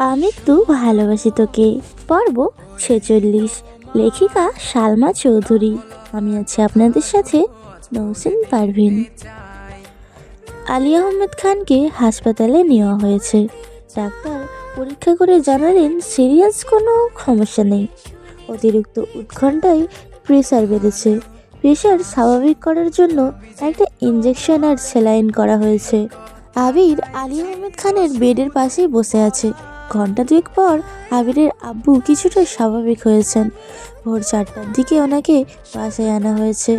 আমি একটু ভালোবাসি তোকে। পর্ব 46। লেখিকা সালমা চৌধুরী। আমি আছি আপনাদের সাথে নৌসিন পারভিন। আলী আহমেদ খানকে হাসপাতালে নেওয়া হয়েছে। ডাক্তার পরীক্ষা করে জানালেন সিরিয়াস কোনো সমস্যা নেই। অতিরিক্ত উৎকণ্ঠায় প্রেসার বেড়েছে। প্রেসার স্বাভাবিক করার জন্য একটা ইঞ্জেকশন আর স্যালাইন করা হয়েছে। আবির আলী আহমেদ খানের বেডের পাশেই বসে আছে। ঘন্টা দুয়েক পর আবিরের আব্বু কিছুটা স্বাভাবিক হয়েছেন। ভোর 4টার দিকে ওনাকে বাসায় আনা হয়েছে।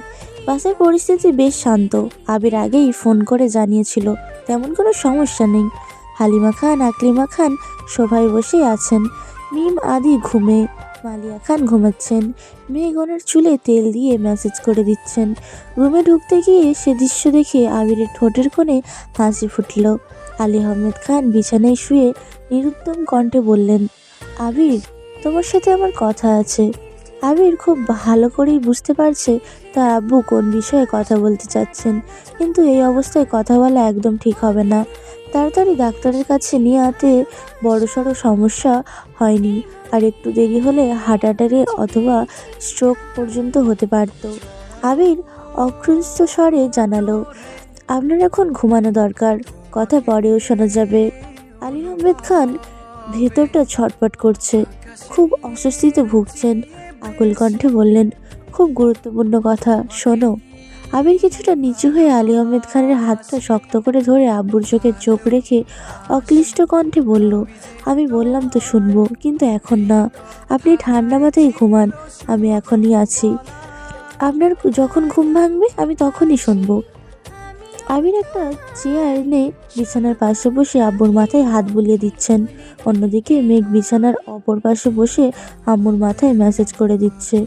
বাসার পরিস্থিতি বেশ শান্ত। আবির আগেই ফোন করে জানিয়েছিল তেমন কোনো সমস্যা নেই। হালিমা খান, আকলিমা খান সবাই বসেই আছেন। মিম আদি ঘুমে, মালিয়া খান ঘুমাচ্ছেন। মেঘ ওনার চুলে তেল দিয়ে ম্যাসেজ করে দিচ্ছেন। রুমে ঢুকতে গিয়ে সে দৃশ্য দেখে আবিরের ঠোঁটের কোণে হাসি ফুটল। আলী আহমেদ খান বিছানায় শুয়ে নিরুদ্যম কণ্ঠে বললেন, আবির, তোমার সাথে আমার কথা আছে। আবির খুব ভালো করেই বুঝতে পারছে তার আব্বু কোন বিষয়ে কথা বলতে চাচ্ছেন, কিন্তু এই অবস্থায় কথা বলা একদম ঠিক হবে না। তাড়াতাড়ি ডাক্তারের কাছে নিয়ে আতে বড়সড় সমস্যা হয়নি, আর একটু দেরি হলে হার্ট অ্যাটাকে অথবা স্ট্রোক পর্যন্ত হতে পারত। আবির অগ্রস্ত স্বরে জানালো, আপনার এখন ঘুমানো দরকার, কথা পরেও শোনা যাবে। আলী আহমেদ খান ভেতরটা ছটফট করছে, খুব অস্বস্তিতে ভুগছেন। আকুল কণ্ঠে বললেন, খুব গুরুত্বপূর্ণ কথা, শোনো। আবির কিছুটা নিচু হয়ে আলী আহমেদ খানের হাতটা শক্ত করে ধরে আব্বুর চোখে চোখ রেখে অক্লিষ্ট কণ্ঠে বলল, আমি বললাম তো শুনবো, কিন্তু এখন না। আপনি ঠান্ডা মাথায় ঘুমান, আমি এখনই আছি। আপনার যখন ঘুম ভাঙবে আমি তখনই শুনবো। আবির একটা চেয়ার এনে বিছানার পাশে বসে আব্বুর মাথায় হাত বুলিয়ে দিচ্ছেন। অন্যদিকে মেঘ বিছানার অপর পাশে বসে আম্মুর মাথায় ম্যাসেজ করে দিচ্ছে।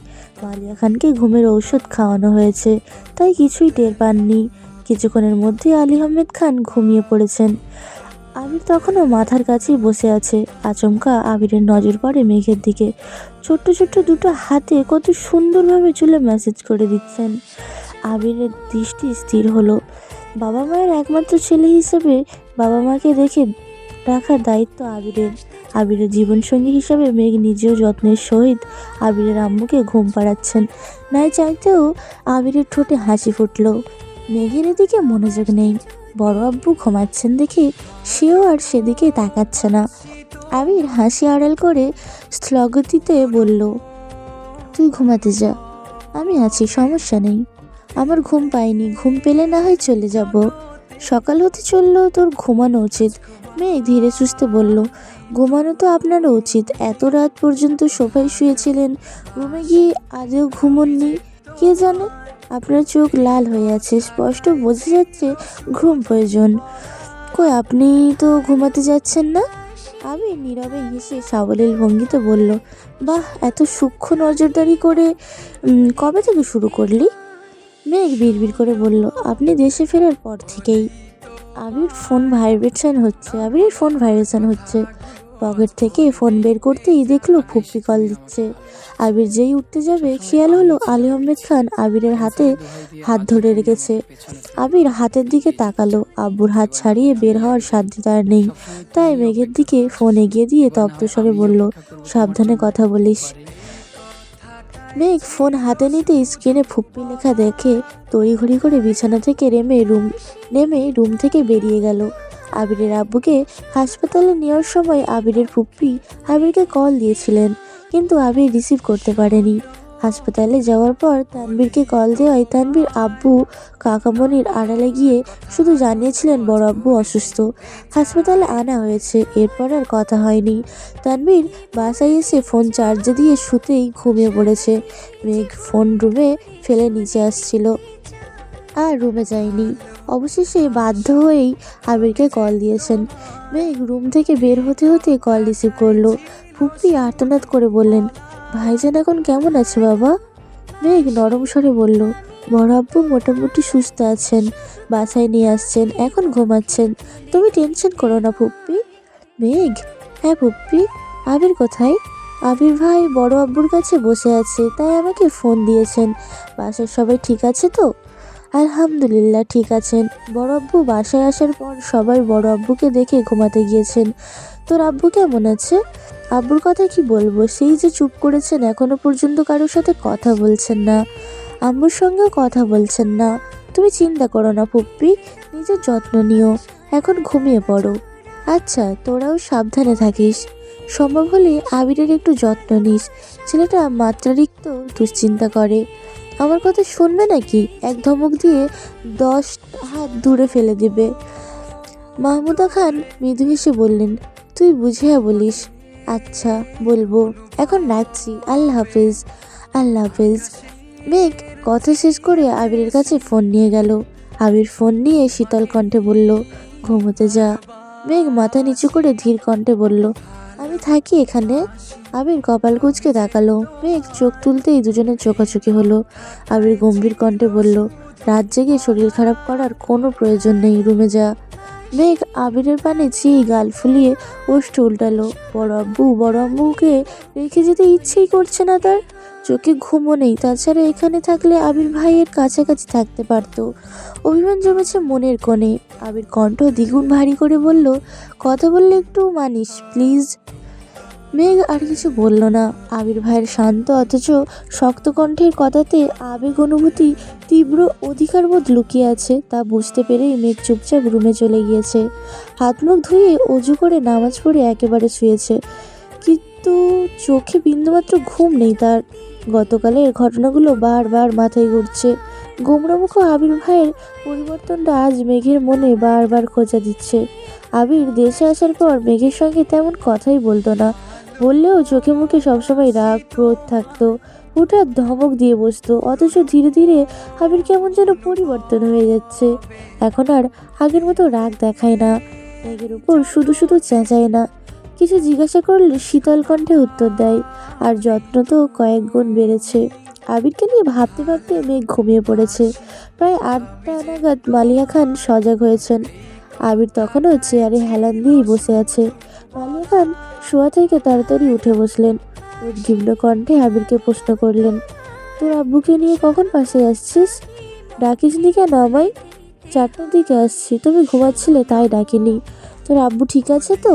মালিয়া খানকে ঘুমের ঔষধ খাওয়ানো হয়েছে, তাই কিছুই টের পাননি। কিছুক্ষণের মধ্যে আলী আহমেদ খান ঘুমিয়ে পড়েছেন। আবির তখনও মাথার কাছেই বসে আছে। আচমকা আবিরের নজর পড়ে মেঘের দিকে। ছোট্ট ছোট্ট দুটো হাতে কত সুন্দরভাবে চুলে ম্যাসেজ করে দিচ্ছেন। আবিরের দৃষ্টি স্থির হলো। বাবা মায়ের একমাত্র ছেলে হিসেবে বাবা মাকে দেখে রাখার দায়িত্ব আবিরের। আবিরের জীবনসঙ্গী হিসাবে মেঘ নিজেও যত্নের সহিত আবিরের আম্মুকে ঘুম পাড়াচ্ছেন। নাই চাইতেও আবিরের ঠোঁটে হাসি ফুটল। মেঘের দিকে মনোযোগ নেই। বড় আব্বু ঘুমাচ্ছেন দেখে সেও আর সেদিকে তাকাচ্ছে না। আবির হাসি আড়াল করে স্থগতিতে বলল, তুই ঘুমাতে যা, আমি আছি, সমস্যা নেই। আমার ঘুম পাইনি, ঘুম পেলে না হয় চলে যাব। সকাল হতে চললেও তোর ঘুমানো উচিত। মেয়ে ধীরে সুস্থে বলল, ঘুমানো তো আপনারও উচিত। এত রাত পর্যন্ত সোফায় শুয়েছিলেন, রুমে গিয়ে আজও ঘুমোননি। কে জানে, আপনার চোখ লাল হয়ে আছে, স্পষ্ট বোঝা যাচ্ছে ঘুম প্রয়োজন। কই, আপনি তো ঘুমাতে যাচ্ছেন না? আমি নীরবে হেসে সাবলীল ভঙ্গিতে বলল, বাহ, এত সূক্ষ্ম নজরদারি করে কবে থেকে শুরু করলি? মেঘ বিড়বিড় করে বলল, আপনি দেশে ফেরার পর থেকেই। আবিরের ফোন ভাইব্রেশন হচ্ছে। পকেট থেকে ফোন বের করতেই দেখলো ফুপ্পি কল দিচ্ছে। আবির যেই উঠতে যাবে খেয়াল হলো আলী আহমেদ খান আবিরের হাতে হাত ধরে রেখেছে। আবির হাতের দিকে তাকালো। আব্বুর হাত ছাড়িয়ে বের হওয়ার সাধ্য তার নেই, তাই মেঘের দিকে ফোন এগিয়ে দিয়ে তপ্ত স্বরে বলল, সাবধানে কথা বলিস। মেঘ ফোন হাতে নিতে স্ক্রিনে ফুপ্পি লেখা দেখে তড়িঘড়ি করে বিছানা থেকে নেমে রুম থেকে বেরিয়ে গেল। আবিরের আব্বুকে হাসপাতালে নেওয়ার সময় আবিরের ফুপ্পি আবিরকে কল দিয়েছিলেন, কিন্তু আবির রিসিভ করতে পারেনি। হাসপাতালে যাওয়ার পর তানবীরকে কল দেওয়ায় তানবীর আব্বু কাকামণির আড়ালে গিয়ে শুধু জানিয়েছিলেন বড় আব্বু অসুস্থ, হাসপাতালে আনা হয়েছে। এরপর আর কথা হয়নি। তানবীর বাসায় এসে ফোন চার্জে দিয়ে শুতেই ঘুমিয়ে পড়েছে। মেঘ ফোন রুমে ফেলে নিচে আসছিল, আর রুমে যায়নি। অবশেষে বাধ্য হয়েই আবিরকে কল দিয়েছেন। মেঘ রুম থেকে বের হতে হতে কল রিসিভ করলো। ফুপ্পি আর্তনাদ করে বললেন, ভাইজান এখন কেমন আছে বাবা? মেঘ নরম স্বরে বলল, বড় আব্বু মোটামুটি সুস্থ আছেন, বাসায় নিয়ে আসছেন, এখন ঘুমাচ্ছেন। তুমি টেনশন করো না ফুপ্পি। মেঘ, হ্যাঁ ফুপ্পি। আবির কোথায়? আবির ভাই বড় আব্বুর কাছে বসে আছে, তাই আমাকে ফোন দিয়েছেন। বাসার সবাই ঠিক আছে তো? আলহামদুলিল্লাহ ঠিক আছেন। বড় আব্বু বাসায় আসার পর সবাই বড় আব্বুকে দেখে ঘুমাতে গিয়েছেন। তোর আব্বু কেমন আছে? আব্বুর কথা কি বলবো, সেই যে চুপ করেছেন, এখনো পর্যন্ত কারোর সাথে কথা বলছেন না, আম্মুর সঙ্গেও কথা বলছেন না। তুমি চিন্তা করো না ফুপ্পি, নিজের যত্ন নিও, এখন ঘুমিয়ে পড়ো। আচ্ছা, তোরাও সাবধানে থাকিস, সম্ভব হলে আবিরের একটু যত্ন নিস, ছেলেটা মাত্রাতিরিক্ত দুশ্চিন্তা করে। আমার কথা শুনবে নাকি? এক ধমক দিয়ে 10 হাত দূরে ফেলে দিবে। মাহমুদা খান মৃদু হেসে বললেন, তুই বুঝিয়া বলিস। আচ্ছা বলবো, এখন রাখছি, আল্লাহ হাফিজ। আল্লাহ হাফিজ। মেঘ কথা শেষ করে আবিরের কাছে ফোন নিয়ে গেল। আবির ফোন নিয়ে শীতল কণ্ঠে বলল, ঘুমোতে যা। মেঘ মাথা নিচু করে ধীর কণ্ঠে বলল, আমি থাকি এখানে। আবির কপাল কুঁচকে তাকালো। মেঘ চোখ তুলতেই দুজনের চোখাচোখি হলো। আবির গম্ভীর কণ্ঠে বলল, রাত জেগে শরীর খারাপ করার কোনো প্রয়োজন নেই, রুমে যা। মেঘ আবিরের পানে চেয়ে গাল ফুলিয়ে ওষ্ঠ উল্টালো। বড় আম্মুকে রেখে যেতে ইচ্ছেই করছে না তার। চোখে ঘুমও নেই, তাছাড়া এখানে থাকলে আবির ভাইয়ের কাছাকাছি থাকতে পারত। অভিমান জমেছে মনের কোণে। আবির কণ্ঠ দ্বিগুণ ভারী করে বলল, কথা বললে একটু মানিস প্লিজ। মেঘ আর কিছু বলল না। আবির ভাইয়ের শান্ত অথচ শক্ত কণ্ঠের কথাতে আবেগ অনুভূতি তীব্র অধিকারবোধ লুকিয়ে আছে, তা বুঝতে পেরেই মেঘ চুপচাপ রুমে চলে গিয়েছে। হাত মুখ ধুয়ে অজু করে নামাজ পড়ে একেবারে শুয়েছে, কিন্তু চোখে বিন্দুমাত্র ঘুম নেই তার। গতকালের ঘটনাগুলো বারবার মাথায় ঘুরছে। গোমরামুখ আবির ভাইয়ের পরিবর্তনটা আজ মেঘের মনে বারবার খোঁচা দিচ্ছে। আবির দেশে আসার পর মেঘের সঙ্গে তেমন কথাই বলতো না, বললেও চোখে মুখে সবসময় রাগ ক্রোধ থাকতো। হুঠাৎ ধমক দিয়ে বসতো, অথচ ধীরে ধীরে আবির কেমন যেন পরিবর্তন হয়ে যাচ্ছে। এখন আর আগের মতো রাগ দেখায় না, মেঘের উপর শুধু শুধু চেঁচায় না, কিছু জিজ্ঞাসা করলে শীতল কণ্ঠে উত্তর দেয়। আর যত্ন তো কয়েক গুণ বেড়েছে। আবিরকে নিয়ে ভাবতে ভাবতে মেঘ ঘুমিয়ে পড়েছে। প্রায় 8টা নাগাদ মালিয়া খান সজাগ হয়েছেন। আবির তখনও চেয়ারে হেলান দিয়েই বসে আছে। মালিয়া খান শোয়া থেকে তাড়াতাড়ি উঠে বসলেন। উদ্বিগ্ন কণ্ঠে আবিরকে প্রশ্ন করলেন, তোর আব্বুকে নিয়ে কখন পাশে আসছিস? ডাকিসনি কেন আমায়? 4টার দিকে আসছি, তুমি ঘুমাচ্ছিলে তাই ডাকিনি। তোর আব্বু ঠিক আছে তো?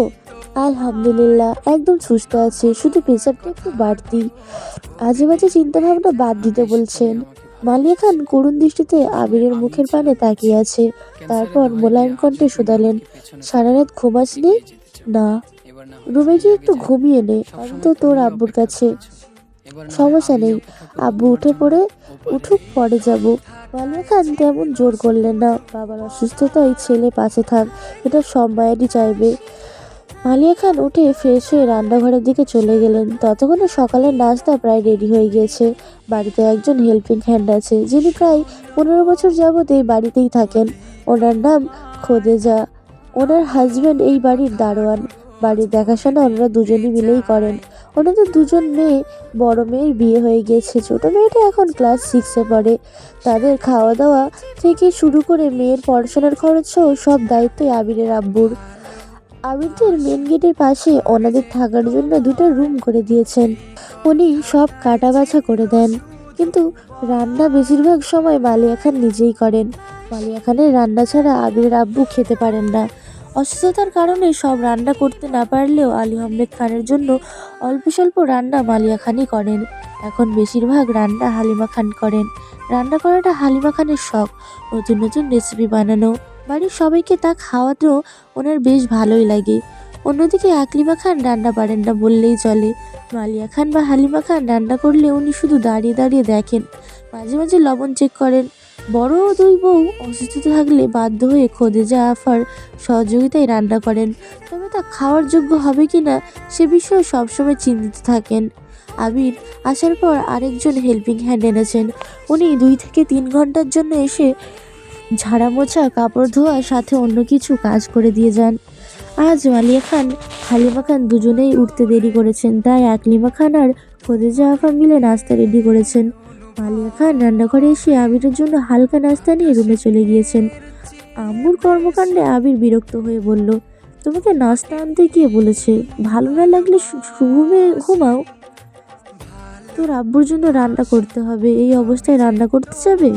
আলহামদুলিল্লাহ, একদম সুস্থ আছে, শুধু প্রেশারটা একটু বাড়তি। আজে বাজে চিন্তা ভাবনা বাদ দিতে বলছেন। মালিয়া খান করুণ দৃষ্টিতে আবিরের মুখের পানে তাকিয়ে আছে। তারপর মোলায়েম কণ্ঠে শুধালেন, সারা রাত ঘুমাসনি? না। রুমে গিয়ে একটু ঘুমিয়ে নে, আমি তো তোর আব্বুর কাছে। সমস্যা নেই, আব্বু উঠুক পরে যাব। মালিয়া খান তেমন জোর করলেন না। বাবার অসুস্থতায় ছেলে পাশে থাক, এটা সব মায়েরই চাইবে। মালিয়া খান উঠে ফ্রেশ হয়ে রান্নাঘরের দিকে চলে গেলেন। ততক্ষণে সকালের নাস্তা প্রায় রেডি হয়ে গিয়েছে। বাড়িতে একজন হেল্পিং হ্যান্ড আছে, যিনি প্রায় 15 বছর যাবৎ এই বাড়িতেই থাকেন। ওনার নাম খোদেজা। ওনার হাজব্যান্ড এই বাড়ির দারোয়ান। বাড়ির দেখাশোনা ওনারা দুজনই মিলেই করেন। ওনাদের দুজন মেয়ে, বড় মেয়ের বিয়ে হয়ে গিয়েছে, ছোট মেয়েটা এখন ক্লাস 6-এ পড়ে। তাদের খাওয়া দাওয়া থেকে শুরু করে মেয়ের পড়াশোনার খরচ সহ সব দায়িত্বই আবিরের আব্বুর। আবিরদের মেন গেটের পাশে ওনাদের থাকার জন্য 2টা রুম করে দিয়েছেন। উনি সব কাটা বাছা করে দেন, কিন্তু রান্না বেশিরভাগ সময় মালিয়া খান নিজেই করেন। মালিয়া খানের রান্না ছাড়া আবিরের আব্বু খেতে পারেন না। অসুস্থতার কারণে সব রান্না করতে না পারলেও আলী আহমেদ খানের জন্য অল্প স্বল্প রান্না মালিয়া খানই করেন। এখন বেশিরভাগ রান্না হালিমা খান করেন। রান্না করাটা হালিমা খানের শখ, নতুন নতুন রেসিপি বানানো, বাড়ির সবাইকে তা খাওয়ানো ওনার বেশ ভালোই লাগে। অন্যদিকে আকলিমা খান রান্না পারেন না বললেই চলে। মালিয়া খান বা হালিমা খান রান্না করলে উনি শুধু দাঁড়িয়ে দাঁড়িয়ে দেখেন, মাঝে মাঝে লবণ চেক করেন। বড় 2 বউ অসুস্থ থাকলে বাধ্য হয়ে খোদেজা আফার সহযোগিতায় রান্না করেন, তবে তা খাওয়ার যোগ্য হবে কিনা সে বিষয়ে সবসময় চিন্তিত থাকেন। আবির আসার পর আরেকজন হেল্পিং হ্যান্ড এনেছেন। উনি 2 থেকে 3 ঘন্টার জন্য এসে ঝাড়া মোছা কাপড় ধোয়া সাথে অন্য কিছু কাজ করে দিয়ে যান। আজ মালিয়া খান হালিমা খান দুজনেই উঠতে দেরি করেছেন, তাই আকলিমা খান আর খোদেজা আফা মিলে নাস্তা রেডি করেছেন। মালিয়া খান রান্নাঘরে এসে আবিরের জন্য হালকা নাস্তা নিয়ে রুমে চলে গিয়েছেন। আম্মুর কর্মকাণ্ডে আবির বিরক্ত হয়ে বলল, তোমাকে নাস্তা আনতে গিয়ে বলেছে, ভালো না লাগলে ঘুমে ঘুমাও। তোর আব্বুর জন্য রান্না করতে হবে, এই অবস্থায় রান্না করতে যাবে?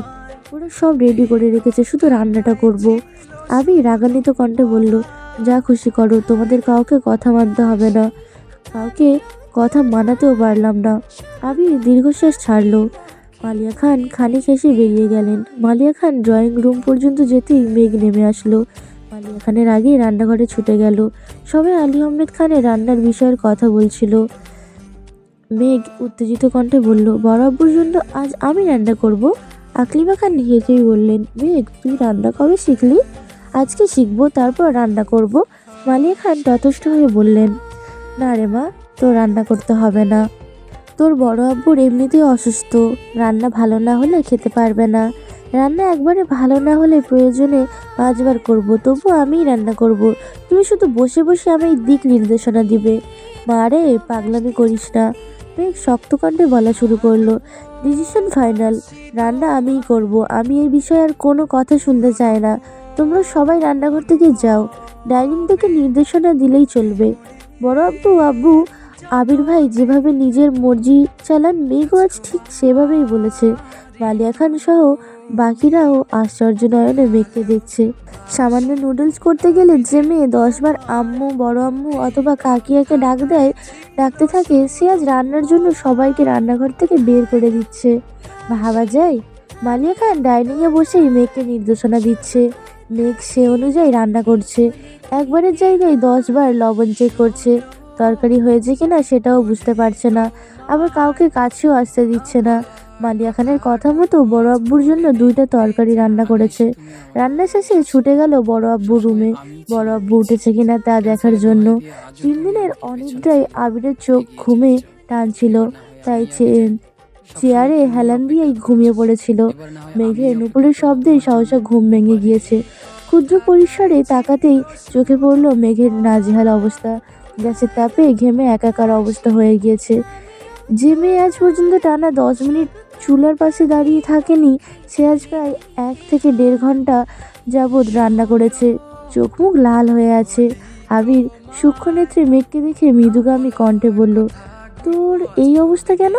ওরা সব রেডি করে রেখেছে, শুধু রান্নাটা করব। আমি রাগান্বিত কণ্ঠে বলল, যা খুশি করো, তোমাদের কাউকে কথা মানতে হবে না। কাউকে কথা মানাতেও পারলাম না। আমি দীর্ঘশ্বাস ছাড়লো। মালিয়া খান খানিক হেসে বেরিয়ে গেলেন। মালিয়া খান ড্রয়িং রুম পর্যন্ত যেতেই মেঘ নেমে আসলো। মালিয়া খানের আগেই রান্নাঘরে ছুটে গেল। সবাই আলী আহমেদ খানের রান্নার বিষয়ের কথা বলছিল। মেঘ উত্তেজিত কণ্ঠে বলল, বড় আব্বুর জন্য আজ আমি রান্না করব। আকলিমা খান হেসেই বললেন, মেঘ তুই রান্না কবে শিখলি? আজকে শিখবো, তারপর রান্না করব। মালিয়া খান ততস্থ হয়ে বললেন, না রে মা, তোর রান্না করতে হবে না। তোর বড় আব্বুর এমনিতেই অসুস্থ, রান্না ভালো না হলে খেতে পারবে না। রান্না একবারে ভালো না হলে প্রয়োজনে 5বার করব, তবু আমিই রান্না করব। তুমি শুধু বসে বসে আমায় দিক নির্দেশনা দিবে। মা রে, পাগলামি করিস না। মেঘ শক্ত কণ্ঠে বলা শুরু করলো, ডিসিশন ফাইনাল, রান্না আমিই করব। আমি এই বিষয়ে আর কোনো কথা শুনতে চাই না। তোমরা সবাই রান্নাঘর থেকে যাও, ডাইনিং থেকে নির্দেশনা দিলেই চলবে। বড় আব্বু আব্বু আবির ভাই যেভাবে নিজের মর্জি চালান, মেঘও আজ ঠিক সেভাবেই বলেছে। মালিয়া খান সহ বাকিরাও আশ্চর্য নয়নে মেঘকে দেখছে। সামান্য নুডলস করতে গেলে যে মেয়ে 10বার আম্মু, বড় আম্মু অথবা কাকিয়াকে ডাকতে থাকে, সে আজ রান্নার জন্য সবাইকে রান্নাঘর থেকে বের করে দিচ্ছে। ভাবা যায়। মালিয়া খান ডাইনিংয়ে বসেই মেঘকে নির্দেশনা দিচ্ছে। মেঘ সে অনুযায়ী রান্না করছে। একবারের জায়গায় 10বার লবণ চেক করছে। তরকারি হয়েছে কিনা সেটাও বুঝতে পারছে না, আবার কাউকে কাছেও আসতে দিচ্ছে না। মালিয়া খানের কথা মতো বড় আব্বুর জন্য 2টা তরকারি রান্না করেছে। রান্না শেষে ছুটে গেল বড় আব্বুর রুমে, বড় আব্বু উঠেছে কিনা তা দেখার জন্য। 3 দিনের অনিদ্রায় আবিরের চোখ ঘুমে টানছিল, তাই চেয়ারে হেলান দিয়েই ঘুমিয়ে পড়েছিল। মেঘের নুপুরের শব্দে সহসা ঘুম ভেঙে গিয়েছে। ক্ষুদ্র পরিসরে তাকাতেই চোখে পড়ল মেঘের নাজেহাল অবস্থা। গ্যাসের তাপে ঘেমে একাকার অবস্থা হয়ে গিয়েছে। যে মেয়ে আজ পর্যন্ত টানা 10 মিনিট চুলার পাশে দাঁড়িয়ে থাকেনি, সে আজ প্রায় 1 থেকে 1.5 ঘন্টা যাবৎ রান্না করেছে। চোখ মুখ লাল হয়ে আছে। আবির সূক্ষ্ম নেত্রে মেঘকে দেখে মৃদুগামী কণ্ঠে বলল, তোর এই অবস্থা কেন?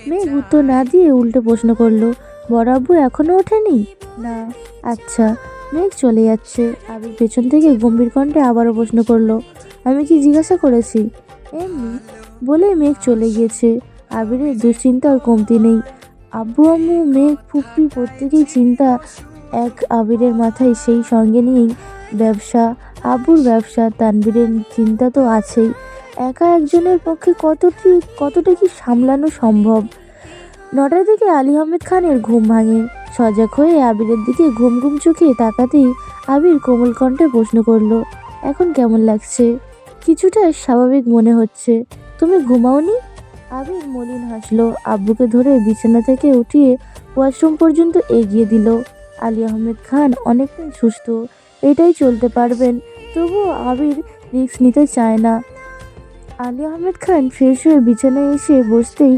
মেঘ উত্তর না দিয়ে উল্টে প্রশ্ন করলো, বড় আব্বু এখনো ওঠেনি? না। আচ্ছা। মেঘ চলে যাচ্ছে। আবির পেছন থেকে গম্ভীর কণ্ঠে আবারও প্রশ্ন করলো, আমি কি জিজ্ঞাসা করেছি? এমনি বলে মেঘ চলে গিয়েছে। আবিরের দুশ্চিন্তার কমতি নেই। আব্বু আম্মু মেঘ ফুপ্পি প্রত্যেকেই চিন্তা এক আবিরের মাথায়, সেই সঙ্গে নিয়েই ব্যবসা, আব্বুর ব্যবসা। তানবীরের চিন্তা তো আছেই। একা একজনের পক্ষে কতটা কি সামলানো সম্ভব? 9টার দিকে আলী আহমেদ খানের ঘুম ভাঙে। সজাগ হয়ে আবিরের দিকে ঘুম ঘুম চোখে তাকাতেই আবির কোমল কণ্ঠে প্রশ্ন করলো, এখন কেমন লাগছে? কিছুটা স্বাভাবিক মনে হচ্ছে। তুমি ঘুমাওনি? আবির মলিন হাসলো। আব্বুকে ধরে বিছানা থেকে উঠিয়ে ওয়াশরুম পর্যন্ত এগিয়ে দিল। আলী আহমেদ খান অনেকটাই সুস্থ, এটাই চলতে পারবেন, তবুও আবির রিস্ক নিতে চায় না। আলী আহমেদ খান ফ্রেশ হয়ে বিছানায় এসে বসতেই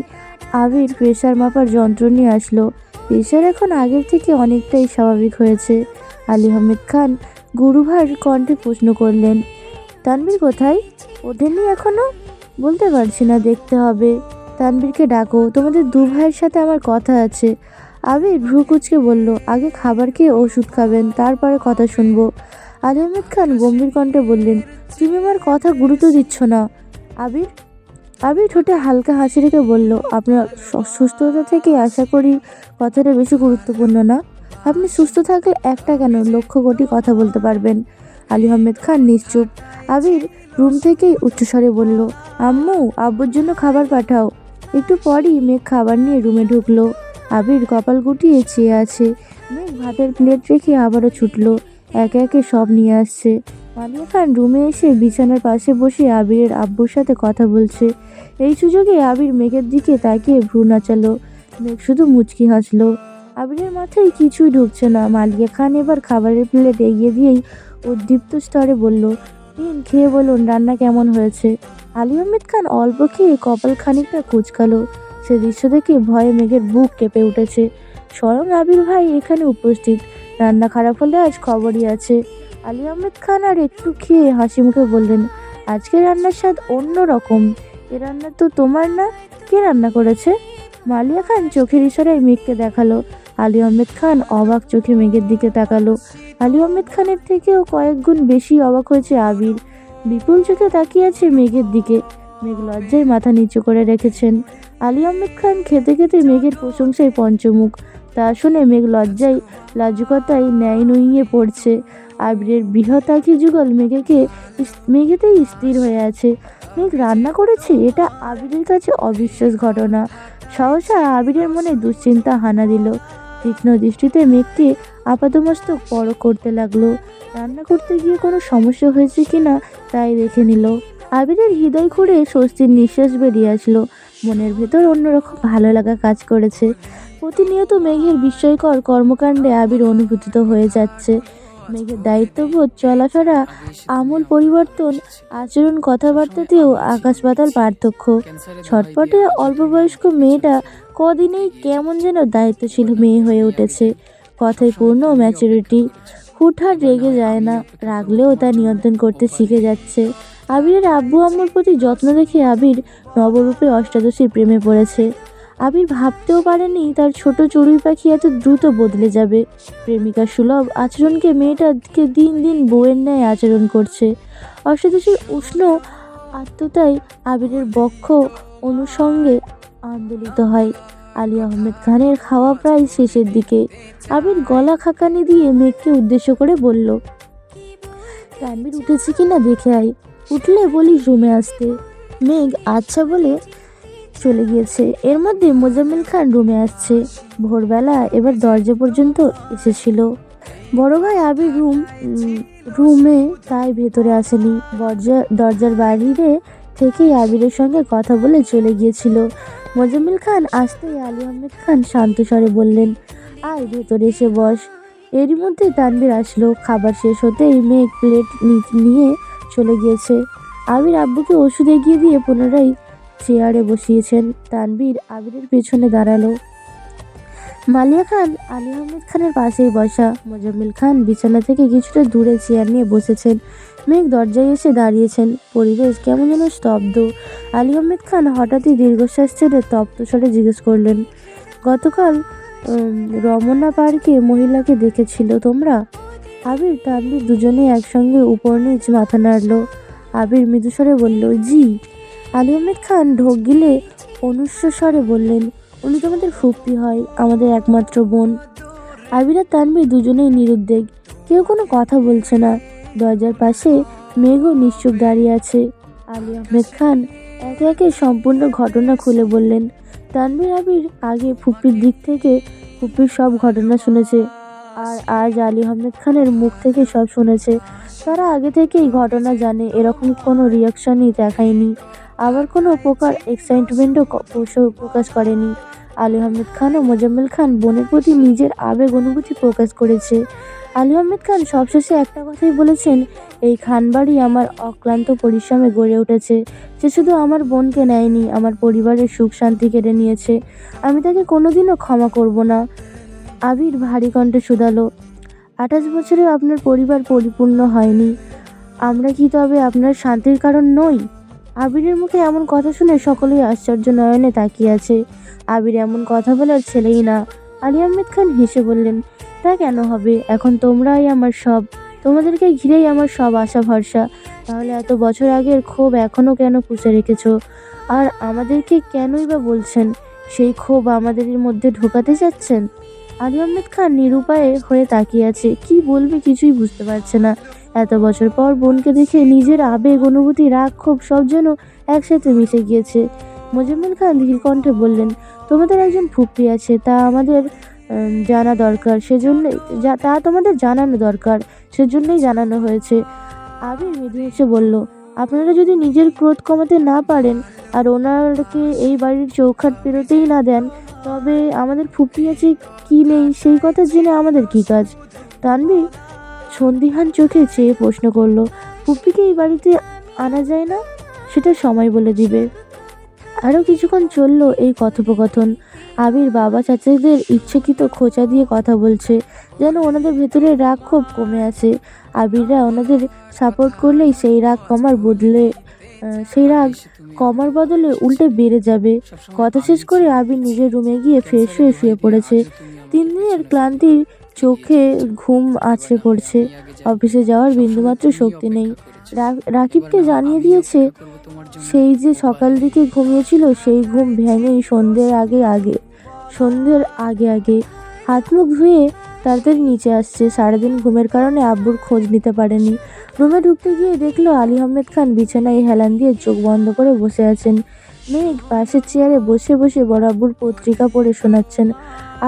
আবির প্রেশার মাপার যন্ত্র নিয়ে আসলো। প্রেশার এখন আগের থেকে অনেকটাই স্বাভাবিক হয়েছে। আলী আহমেদ খান গুরুভার কণ্ঠে প্রশ্ন করলেন, তানবীর কোথায়? ওঠেনি এখনো? বলতে পারছি না, দেখতে হবে। তানবীরকে ডাকো, তোমাদের 2 ভাইয়ের সাথে আমার কথা আছে। আবির ভ্রু কুঁচকে বলল, আগে খাবার খেয়ে ওষুধ খাবেন, তারপরে কথা শুনবো। আলী আহমেদ খান গম্ভীর কণ্ঠে বললেন, তুমি আমার কথা গুরুত্ব দিচ্ছ না। আবির আবির ঠোঁটে হালকা হাসি রেখে বলল, আপনার সুস্থতা থেকে আশা করি কথাটা বেশি গুরুত্বপূর্ণ না। আপনি সুস্থ থাকলে একটা কেন, লক্ষ কোটি কথা বলতে পারবেন। আলী আহমেদ খান নিশ্চুপ। আবির রুম থেকেই উচ্চস্বরে বলল, আম্মু, আব্বুর জন্য খাবার পাঠাও। একটু পরই মেঘ খাবার নিয়ে রুমে ঢুকলো। আবির কপাল গুটিয়ে চেয়ে আছে। মেঘ ভাতের প্লেট রেখে আবারও ছুটলো, একে একে সব নিয়ে আসছে। মালিয়া খান রুমে এসে বিছানার পাশে বসে আবিরের আব্বুর সাথে কথা বলছে। এই সুযোগে আবির মেঘের দিকে তাকিয়ে ভ্রু নাচালো। মেঘ শুধু মুচকি হাসলো। আবিরের মাথায় কিছুই ঢুকছে না। মালিয়া খান এবার খাবারের প্লেট এগিয়ে দিয়েই উদ্দীপ্ত স্তরে বলল, নিন, খেয়ে বলুন রান্না কেমন হয়েছে। আলী আহমেদ খান অল্প খেয়ে কপাল খানিকটা কুঁচকালো। সে দৃশ্য দেখে ভয়ে মেঘের বুক কেঁপে উঠেছে। স্বয়ং আবির ভাই এখানে উপস্থিত, রান্না খারাপ হলে আজ খবরই আছে। আলী আহমেদ খান আর একটু খেয়ে হাসি মুখে বললেন, আজকে রান্নার স্বাদ অন্য রকম। এ রান্না তো তোমার না, কে রান্না করেছে? মালিয়া খান চোখের ইশারায় মেঘকে দেখালো। আলী আহমেদ খান অবাক চোখে মেঘের দিকে তাকালো। আলী আহমেদ খানের থেকেও কয়েক গুণ বেশি অবাক হয়েছে আবির। বিপুল চোখে তাকিয়ে আছে মেঘের দিকে। মেঘ লজ্জায় মাথা নিচু করে রেখেছেন। আলী আহমেদ খান খেতে খেতে মেঘের প্রশংসায় পঞ্চমুখ। তা শুনে মেঘ লজ্জায় লাজুকতায় ন্যায় নুইয়ে পড়ছে। আবিরের বৃহৎ আঁখি যুগল মেঘেতেই স্থির হয়ে আছে। মেঘ রান্না করেছে, এটা আবিরের কাছে অবিশ্বাস ঘটনা। সহসা আবিরের মনে দুশ্চিন্তা হানা দিল। তীক্ষ্ণ দৃষ্টিতে মেঘকে আপাদমস্তক পরখ করতে লাগলো। রান্না করতে গিয়ে কোনো সমস্যা হয়েছে কিনা তাই দেখে নিল। আবিরের হৃদয় খুঁড়ে স্বস্তির নিঃশ্বাস বেরিয়ে আসলো। মনের ভেতর অন্যরকম ভালো লাগা কাজ করেছে। প্রতিনিয়ত মেঘের বিস্ময়কর কর্মকাণ্ডে আবির অনুভূতিত হয়ে যাচ্ছে। মেঘের দায়িত্ববোধ, চলাফেরা, আমূল পরিবর্তন, আচরণ, কথাবার্তাতেও আকাশ পাতাল পার্থক্য। ছটপটে অল্পবয়স্ক মেয়েটা কদিনেই কেমন যেন দায়িত্বশীল মেয়ে হয়ে উঠেছে। কথায় পূর্ণ ম্যাচুরিটি। হুটহাট রেগে যায় না, রাগলেও তা নিয়ন্ত্রণ করতে শিখে যাচ্ছে। আবিরের আব্বু আম্মুর প্রতি যত্ন দেখে আবির নবরূপে অষ্টাদশীর প্রেমে পড়েছে। আবির ভাবতেও পারেনি তার ছোট চড়ুই পাখি এত দ্রুত বদলে যাবে। প্রেমিকা সুলভ আচরণকে মেয়েটাকে দিন দিন বউয়ের ন্যায় আচরণ করছে। অষ্টাদশীর উষ্ণ আত্মতায় আবিরের বক্ষ অনুষঙ্গে আন্দোলিত হয়। আলী আহমেদ খানের খাওয়া প্রায় শেষের দিকে। আবির গলা খাকানি দিয়ে মেঘকে উদ্দেশ্য করে বলল, তানভীর উঠেছে কিনা দেখে আয়, উঠলে বলিস রুমে আসতে। মেঘ আচ্ছা বলে চলে গিয়েছে। এর মধ্যে মোজাম্মেল খান রুমে আসছে। ভোরবেলা এবার দরজা পর্যন্ত এসেছিল। বড় ভাই আবির রুমে তাই ভেতরে আসেনি। দরজার বাইরে থেকেই আবিরের সঙ্গে কথা বলে চলে গিয়েছিল। মোজাম্মেল খান আসতেই আলী আহমেদ খান শান্ত স্বরে বললেন, আয় ভেতরে এসে বস। এরই মধ্যে তানভীর আসলো। খাবার শেষ হতেই মেঘ প্লেট নিয়ে চলে গিয়েছে। আবির আব্বুকে ওষুধ এগিয়ে দিয়ে পুনরায় চেয়ারে বসিয়েছেন। তানভীর আবিরের পেছনে দাঁড়ালো। মালিয়া খান আলী আহমেদ খানের পাশেই বসা। মোজাম্মেল খান বিছানা থেকে কিছুটা দূরে চেয়ার নিয়ে বসেছেন। মেঘ দরজায় এসে দাঁড়িয়েছেন। পরিবেশ কেমন যেন স্তব্ধ। আলী আহমেদ খান হঠাৎই দীর্ঘশ্বাস ছেড়ে তপ্ত স্বরে জিজ্ঞেস করলেন, গতকাল রমনা পার্কে মহিলাকে দেখেছিল তোমরা? আবির তানভীর দুজনে একসঙ্গে উপর নিচ মাথা নাড়ল। আবির মৃদুস্বরে বলল, জি। আলী আহমেদ খান ঢোক গিলে অনুস্ব স্বরে বললেন, উনি তোমাদের ফুপ্পি হয়, আমাদের একমাত্র বোন। আবির আর তানভীর দুজনেই নিরুদ্বেগ। কেউ কোনো কথা বলছে না। দরজার পাশে মেঘও নিশ্চুপ দাঁড়িয়ে আছে। আলী আহমেদ খান একে একে সম্পূর্ণ ঘটনা খুলে বললেন। তানভীর আবির আগে ফুপ্পির দিক থেকে ফুপ্পির সব ঘটনা শুনেছে, আর আজ আলী আহমেদ খানের মুখ থেকে সব শুনেছে। তারা আগে থেকেই ঘটনা জানে, এরকম কোনো রিয়াকশনই দেখায়নি, আবার কোনো প্রকার এক্সাইটমেন্টও প্রকাশ করেনি। আলী আহমেদ খান ও মোজাম্মেল খান বোনের প্রতি নিজের আবেগ অনুভূতি প্রকাশ করেছে। আলী আহমেদ খান সবশেষে একটা কথাই বলেছেন, এই খানবাড়ি আমার অক্লান্ত পরিশ্রমে গড়ে উঠেছে। সে শুধু আমার বোনকে নেয়নি, আমার পরিবারের সুখ শান্তি কেড়ে নিয়েছে। আমি তাকে কোনোদিনও ক্ষমা করব না। আবির ভারী কণ্ঠে শুধালো, 28 বছরেও আপনার পরিবার পরিপূর্ণ হয়নি, আমরা কি তবে আপনার শান্তির কারণ নই? আবিরের মুখে এমন কথা শুনে সকলেই আশ্চর্য নয়নে তাকিয়ে আছে। আবির এমন কথা বলার ছেলেই না। আলী আহমেদ খান হেসে বললেন, তা কেন হবে, এখন তোমরাই আমার সব, তোমাদেরকে ঘিরেই আমার সব আশা ভরসা। তাহলে এত বছর আগের ক্ষোভ এখনো কেন পুষে রেখেছ? আর আমাদেরকে কেনই বা বলছেন? সেই ক্ষোভ আমাদের মধ্যে ঢোকাতে চাচ্ছেন? আলী আহমেদ খান নিরুপায় হয়ে তাকিয়ে আছে। কি বলবে কিছুই বুঝতে পারছে না। এত বছর পর বোনকে দেখে নিজের আবেগ, অনুভূতি, রাগ, ক্ষোভ সব যেন একসাথে মিশে গিয়েছে। মোজাম্মেল খান ধীর কণ্ঠে বললেন, তোমাদের একজন ফুপ্পি আছে, তা আমাদের জানা দরকার, সেজন্যই তা তোমাদের জানানো দরকার, সেজন্যই জানানো হয়েছে। আবির মৃদু হেসে বলল, আপনারা যদি নিজের ক্রোধ কমাতে না পারেন আর ওনারকে এই বাড়ির চৌখাট পেরোতেই না দেন, তবে আমাদের ফুপ্পি আছে কি নেই সেই কথা জেনে আমাদের কি কাজ? তানভীর সন্দিহান চোখে চেয়ে প্রশ্ন করল, ফুপ্পিকে এই বাড়িতে আনা যায় না? সেটা সময় বলে দিবে। আরও কিছুক্ষণ চলল এই কথোপকথন। আবির বাবা চাচাদের ইচ্ছাকৃত খোঁচা দিয়ে কথা বলছে, যেন ওনাদের ভেতরে রাগ খুব কমে আছে। আবিররা ওনাদের সাপোর্ট করলেই সেই রাগ কমার বদলে উল্টে বেড়ে যাবে। কথা শেষ করে আবির নিজের রুমে গিয়ে ফ্রেশ হয়ে শুয়ে পড়েছে। 3 দিনের সারাদিনের ক্লান্তির চোখে ঘুম আছড়ে পড়ছে। অফিসে যাওয়ার বিন্দুমাত্র শক্তি নেই। রাকিবকে জানিয়ে দিয়েছে সেই যে সকাল দিকে ঘুমিয়েছিল সেই ঘুম ভেঙেই সন্ধ্যের আগে আগে হাত মুখ ধুয়ে তাড়াতাড়ি নিচে আসছে। সারাদিন ঘুমের কারণে আব্বুর খোঁজ নিতে পারেনি। রুমে ঢুকতে গিয়ে দেখলো আলী আহমেদ খান বিছানায় হেলান দিয়ে চোখ বন্ধ করে বসে আছেন। মেঘ পাশের চেয়ারে বসে বসে বড় আব্বুর পত্রিকা পড়ে শোনাচ্ছেন।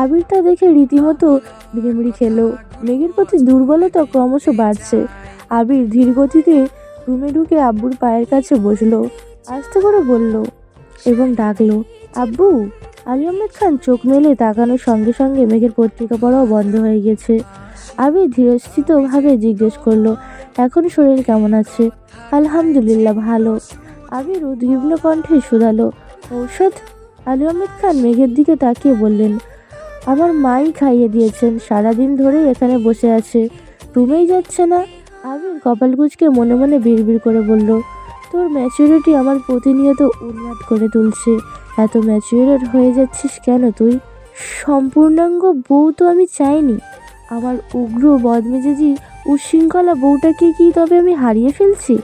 আবির তা দেখে রীতিমতো ভিড়িমিড়ি খেলো। মেঘের প্রতি দুর্বলতা ক্রমশ বাড়ছে। আবির ধীর গতিতে রুমে ঢুকে আব্বুর পায়ের কাছে বসলো, আস্তে করে বলল এবং ডাকলো, আব্বু। আলী আহমেদ খান চোখ মেলে তাকানোর সঙ্গে সঙ্গে মেঘের পত্রিকা পড়াও বন্ধ হয়ে গেছে। আবির ধীরস্থিতভাবে জিজ্ঞেস করলো, এখন শরীর কেমন আছে? আলহামদুলিল্লাহ, ভালো। আবির উদ্বিগ্ন কণ্ঠে শুধালো, ঔষধ? আলী আহমেদ খান মেঘের দিকে তাকিয়ে বললেন, আমার মাই খাইয়ে দিয়েছেন, সারাদিন ধরে এখানে বসে আছে, রুমেই যাচ্ছে না। আবির কপাল কুঁচকে মনে মনে বিড়বিড় করে বলল, তোর ম্যাচুরিটি আমার প্রতিনিয়ত উন্মাদ করে তুলছে। এত ম্যাচুরেট হয়ে যাচ্ছিস কেন তুই? সম্পূর্ণাঙ্গ বউ তো আমি চাইনি। আমার উগ্র বদমেজাজি উচ্ছৃঙ্খলা বউটাকে কি তবে আমি হারিয়ে ফেলছি?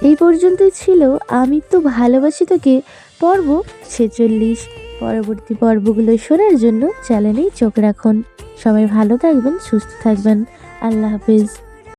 এই পর্যন্তই ছিল আমি তো ভালোবাসি তোকে পর্ব 46। পরবর্তী পর্বগুলো শোনার জন্য চ্যানেলেই চোখ রাখুন। সবাই ভালো থাকবেন, সুস্থ থাকবেন। আল্লাহ হাফিজ।